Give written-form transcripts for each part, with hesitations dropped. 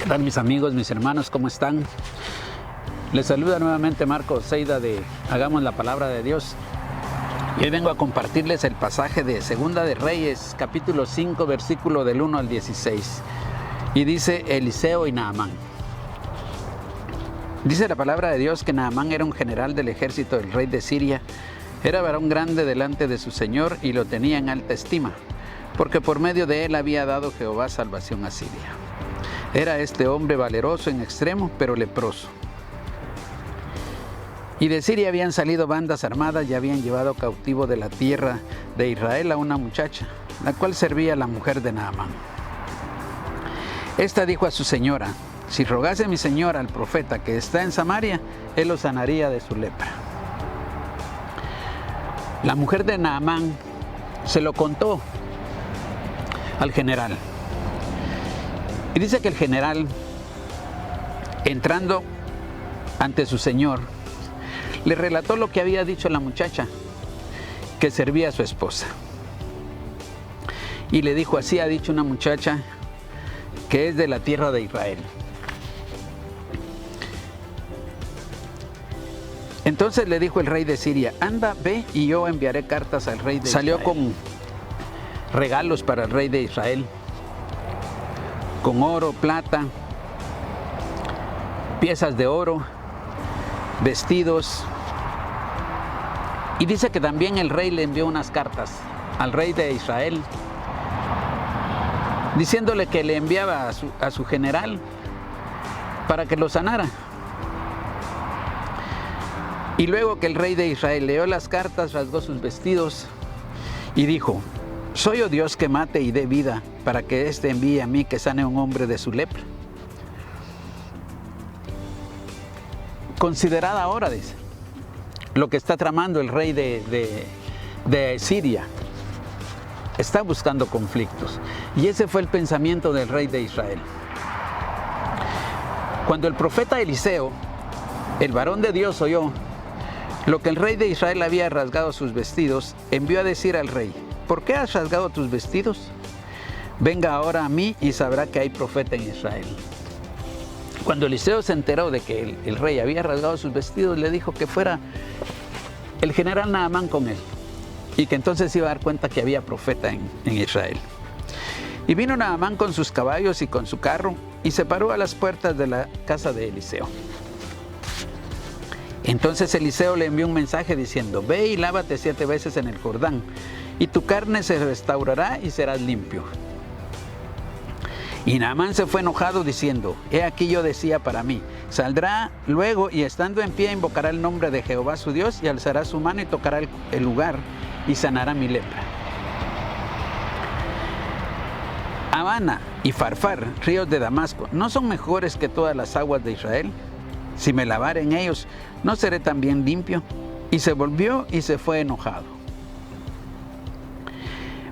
¿Qué tal mis amigos, mis hermanos? ¿Cómo están? Les saluda nuevamente Marco Seida de Hagamos la Palabra de Dios. Y hoy vengo a compartirles el pasaje de Segunda de Reyes, capítulo 5, versículo del 1 al 16. Y dice Eliseo y Naamán. Dice la palabra de Dios que Naamán era un general del ejército del rey de Siria. Era varón grande delante de su señor y lo tenía en alta estima, porque por medio de él había dado Jehová salvación a Siria. Era este hombre valeroso en extremo, pero leproso. Y de Siria habían salido bandas armadas y habían llevado cautivo de la tierra de Israel a una muchacha, la cual servía a la mujer de Naamán. Esta dijo a su señora: si rogase mi señora al profeta que está en Samaria, él lo sanaría de su lepra. La mujer de Naamán se lo contó al general. Y dice que el general, entrando ante su señor, le relató lo que había dicho la muchacha que servía a su esposa. Y le dijo: así ha dicho una muchacha que es de la tierra de Israel. Entonces le dijo el rey de Siria: anda, ve y yo enviaré cartas al rey de Israel. Salió con regalos para el rey de Israel, con oro, plata, piezas de oro, vestidos. Y dice que también el rey le envió unas cartas al rey de Israel, diciéndole que le enviaba a su general para que lo sanara. Y luego que el rey de Israel leyó las cartas, rasgó sus vestidos y dijo: ¿soy yo Dios que mate y dé vida para que éste envíe a mí que sane a un hombre de su lepra? Considerad ahora, dice, lo que está tramando el rey de Siria. Está buscando conflictos. Y ese fue el pensamiento del rey de Israel. Cuando el profeta Eliseo, el varón de Dios, oyó lo que el rey de Israel había rasgado sus vestidos, envió a decir al rey: ¿por qué has rasgado tus vestidos? Venga ahora a mí y sabrá que hay profeta en Israel. Cuando Eliseo se enteró de que el rey había rasgado sus vestidos, le dijo que fuera el general Naamán con él, y que entonces iba a dar cuenta que había profeta en Israel. Y vino Naamán con sus caballos y con su carro, y se paró a las puertas de la casa de Eliseo. Entonces Eliseo le envió un mensaje diciendo: ve y lávate 7 veces en el Jordán, y tu carne se restaurará y serás limpio. Y Naamán se fue enojado diciendo: he aquí yo decía para mí, saldrá luego y estando en pie invocará el nombre de Jehová su Dios y alzará su mano y tocará el lugar y sanará mi lepra. Abana y Farfar, ríos de Damasco, ¿no son mejores que todas las aguas de Israel? Si me lavare en ellos, ¿no seré también limpio? Y se volvió y se fue enojado.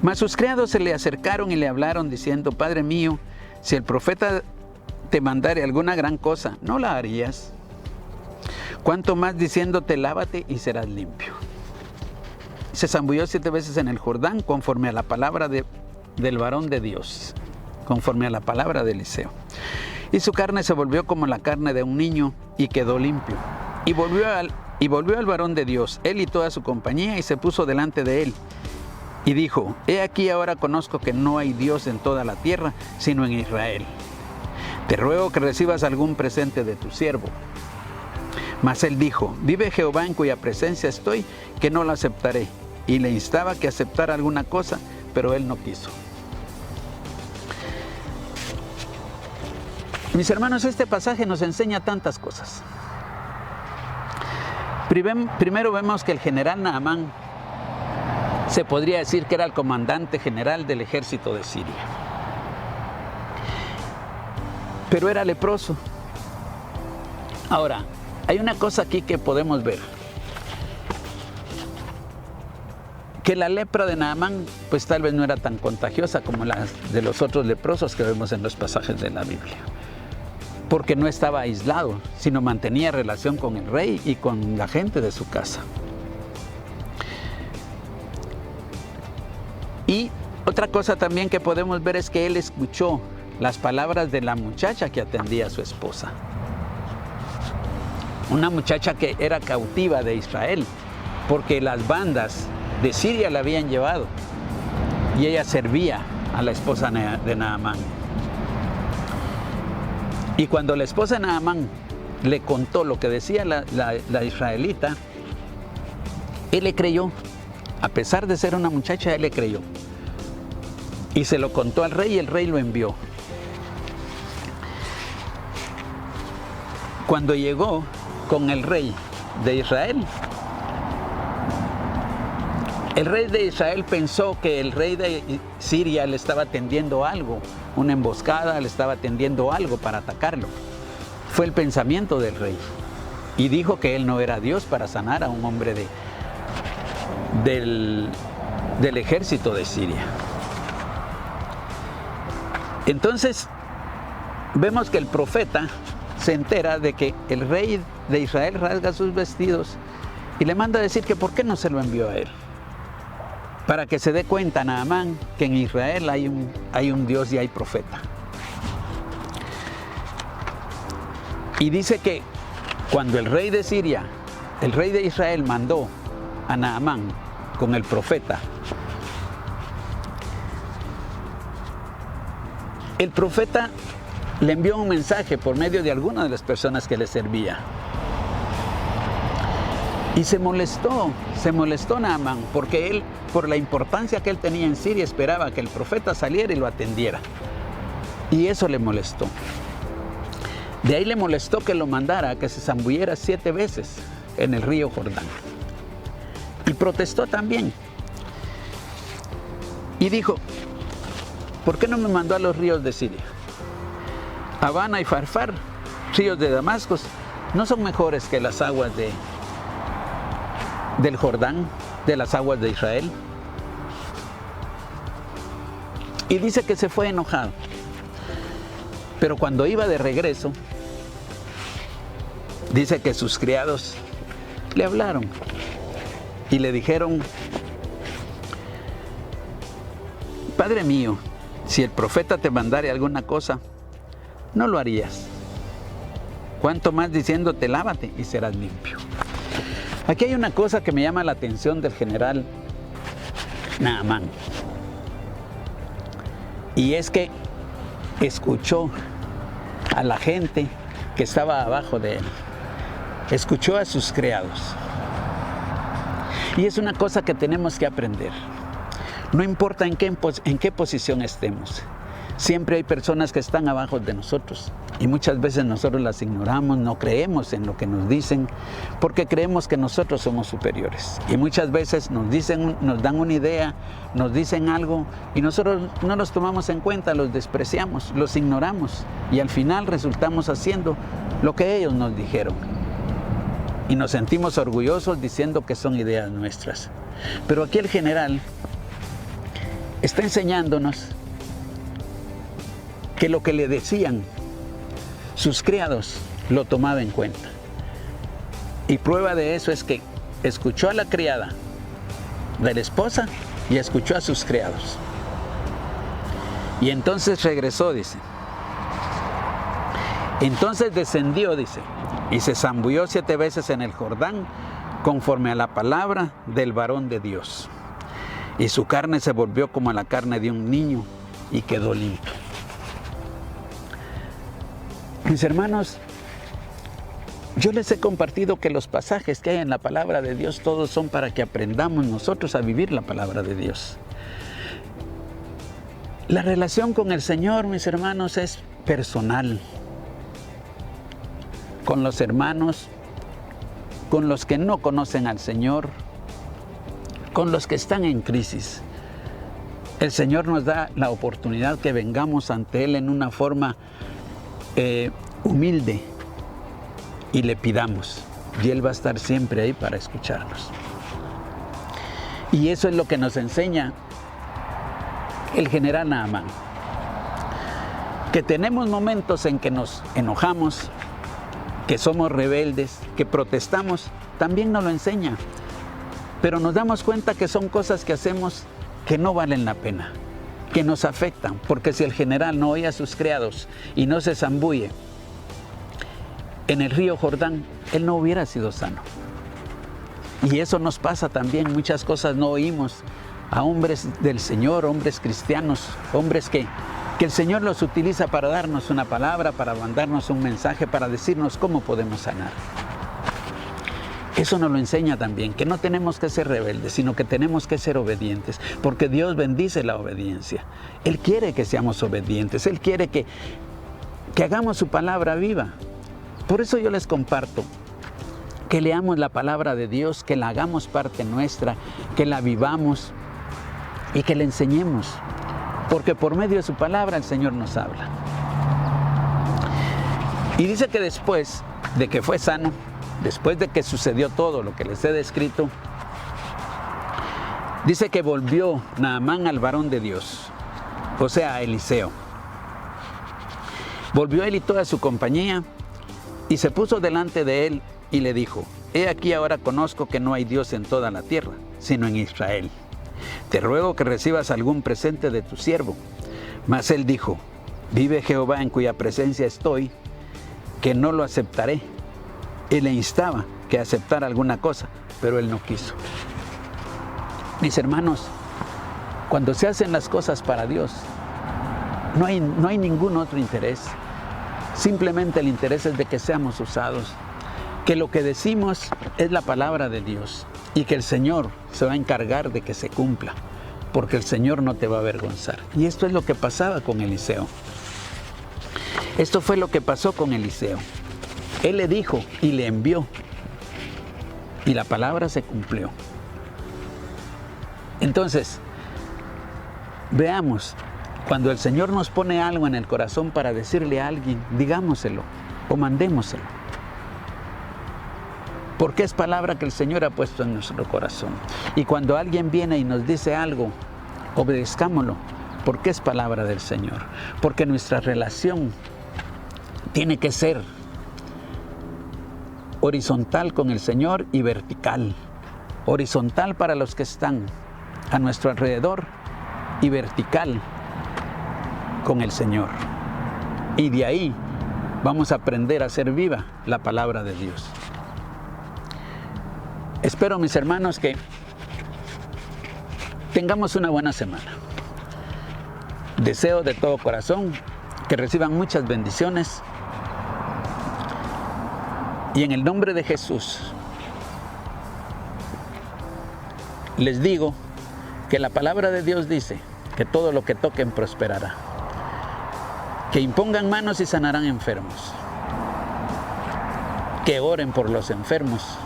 Mas sus criados se le acercaron y le hablaron diciendo: Padre mío, si el profeta te mandare alguna gran cosa, ¿no la harías? Cuanto más diciéndote: lávate y serás limpio. Se zambulló 7 veces en el Jordán, conforme a la palabra del varón de Dios, conforme a la palabra de Eliseo. Y su carne se volvió como la carne de un niño y quedó limpio. Y volvió al varón de Dios, él y toda su compañía, y se puso delante de él. Y dijo: he aquí ahora conozco que no hay Dios en toda la tierra, sino en Israel. Te ruego que recibas algún presente de tu siervo. Mas él dijo: vive Jehová en cuya presencia estoy, que no lo aceptaré. Y le instaba que aceptara alguna cosa, pero él no quiso. Mis hermanos, este pasaje nos enseña tantas cosas. Primero vemos que el general Naamán se podría decir que era el comandante general del ejército de Siria. Pero era leproso. Ahora, hay una cosa aquí que podemos ver. Que la lepra de Naamán, pues tal vez no era tan contagiosa como la de los otros leprosos que vemos en los pasajes de la Biblia. Porque no estaba aislado, sino mantenía relación con el rey y con la gente de su casa. Y otra cosa también que podemos ver es que él escuchó las palabras de la muchacha que atendía a su esposa. Una muchacha que era cautiva de Israel, porque las bandas de Siria la habían llevado y ella servía a la esposa de Naamán. Y cuando la esposa de Naamán le contó lo que decía la israelita, él le creyó. A pesar de ser una muchacha, él le creyó. Y se lo contó al rey y el rey lo envió. Cuando llegó con el rey de Israel, el rey de Israel pensó que el rey de Siria le estaba tendiendo algo, una emboscada, le estaba tendiendo algo para atacarlo. Fue el pensamiento del rey. Y dijo que él no era Dios para sanar a un hombre del ejército de Siria. Entonces, vemos que el profeta se entera de que el rey de Israel rasga sus vestidos y le manda a decir que por qué no se lo envió a él. Para que se dé cuenta Naamán que en Israel hay un Dios y hay profeta. Y dice que cuando el rey de Siria, el rey de Israel mandó a Naamán con el profeta, el profeta le envió un mensaje por medio de alguna de las personas que le servía. Y se molestó Naamán, porque él, por la importancia que él tenía en Siria, esperaba que el profeta saliera y lo atendiera. Y eso le molestó. De ahí le molestó que lo mandara a que se zambulliera 7 veces en el río Jordán. Y protestó también. Y dijo, ¿por qué no me mandó a los ríos de Siria? Habana y Farfar, ríos de Damasco, no son mejores que las aguas del Jordán, de las aguas de Israel. Y dice que se fue enojado. Pero cuando iba de regreso, dice que sus criados le hablaron y le dijeron, Padre mío, si el profeta te mandare alguna cosa, no lo harías. Cuanto más diciéndote, lávate y serás limpio. Aquí hay una cosa que me llama la atención del general Naamán. Y es que escuchó a la gente que estaba abajo de él. Escuchó a sus criados. Y es una cosa que tenemos que aprender. No importa en qué posición estemos. Siempre hay personas que están abajo de nosotros y muchas veces nosotros las ignoramos, no creemos en lo que nos dicen porque creemos que nosotros somos superiores. Y muchas veces nos dan una idea, nos dicen algo y nosotros no los tomamos en cuenta, los despreciamos, los ignoramos y al final resultamos haciendo lo que ellos nos dijeron. Y nos sentimos orgullosos diciendo que son ideas nuestras. Pero aquí el general está enseñándonos que lo que le decían sus criados lo tomaba en cuenta. Y prueba de eso es que escuchó a la criada de la esposa y escuchó a sus criados. Y entonces regresó, dice. Entonces descendió, dice, y se zambulló 7 veces en el Jordán, conforme a la palabra del varón de Dios. Y su carne se volvió como la carne de un niño y quedó limpio. Mis hermanos, yo les he compartido que los pasajes que hay en la palabra de Dios todos son para que aprendamos nosotros a vivir la palabra de Dios. La relación con el Señor, mis hermanos, es personal. Con los hermanos, con los que no conocen al Señor, con los que están en crisis. El Señor nos da la oportunidad que vengamos ante Él en una forma humilde y le pidamos, y Él va a estar siempre ahí para escucharnos. Y eso es lo que nos enseña el general Naamán, que tenemos momentos en que nos enojamos, que somos rebeldes, que protestamos, también nos lo enseña, pero nos damos cuenta que son cosas que hacemos que no valen la pena, que nos afectan, porque si el general no oye a sus criados y no se zambulle en el río Jordán, él no hubiera sido sano. Y eso nos pasa también, muchas cosas no oímos a hombres del Señor, hombres cristianos, hombres que el Señor los utiliza para darnos una palabra, para mandarnos un mensaje, para decirnos cómo podemos sanar. Eso nos lo enseña también, que no tenemos que ser rebeldes, sino que tenemos que ser obedientes, porque Dios bendice la obediencia. Él quiere que seamos obedientes, Él quiere que hagamos su palabra viva. Por eso yo les comparto que leamos la palabra de Dios, que la hagamos parte nuestra, que la vivamos y que la enseñemos, porque por medio de su palabra el Señor nos habla. Y dice que después de que fue sano, después de que sucedió todo lo que les he descrito, dice que volvió Naamán al varón de Dios, o sea, a Eliseo. Volvió él y toda su compañía y se puso delante de él y le dijo: he aquí ahora conozco que no hay Dios en toda la tierra, sino en Israel. Te ruego que recibas algún presente de tu siervo. Mas él dijo: vive Jehová en cuya presencia estoy, que no lo aceptaré. Y le instaba que aceptara alguna cosa, pero él no quiso. Mis hermanos, cuando se hacen las cosas para Dios, no hay ningún otro interés. Simplemente el interés es de que seamos usados, que lo que decimos es la palabra de Dios y que el Señor se va a encargar de que se cumpla, porque el Señor no te va a avergonzar. Y esto es lo que pasaba con Eliseo. Esto fue lo que pasó con Eliseo. Él le dijo y le envió, y la palabra se cumplió. Entonces, veamos, cuando el Señor nos pone algo en el corazón para decirle a alguien, digámoselo o mandémoselo. Porque es palabra que el Señor ha puesto en nuestro corazón. Y cuando alguien viene y nos dice algo, obedezcámoslo, porque es palabra del Señor. Porque nuestra relación tiene que ser horizontal con el Señor y vertical. Horizontal para los que están a nuestro alrededor y vertical con el Señor. Y de ahí vamos a aprender a hacer viva la palabra de Dios. Espero, mis hermanos, que tengamos una buena semana. Deseo de todo corazón que reciban muchas bendiciones. Y en el nombre de Jesús, les digo que la palabra de Dios dice que todo lo que toquen prosperará. Que impongan manos y sanarán enfermos. Que oren por los enfermos.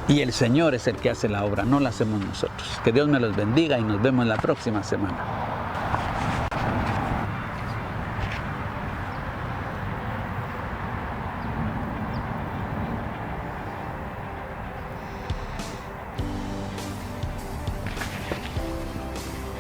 Y el Señor es el que hace la obra, no la hacemos nosotros. Que Dios me los bendiga y nos vemos la próxima semana.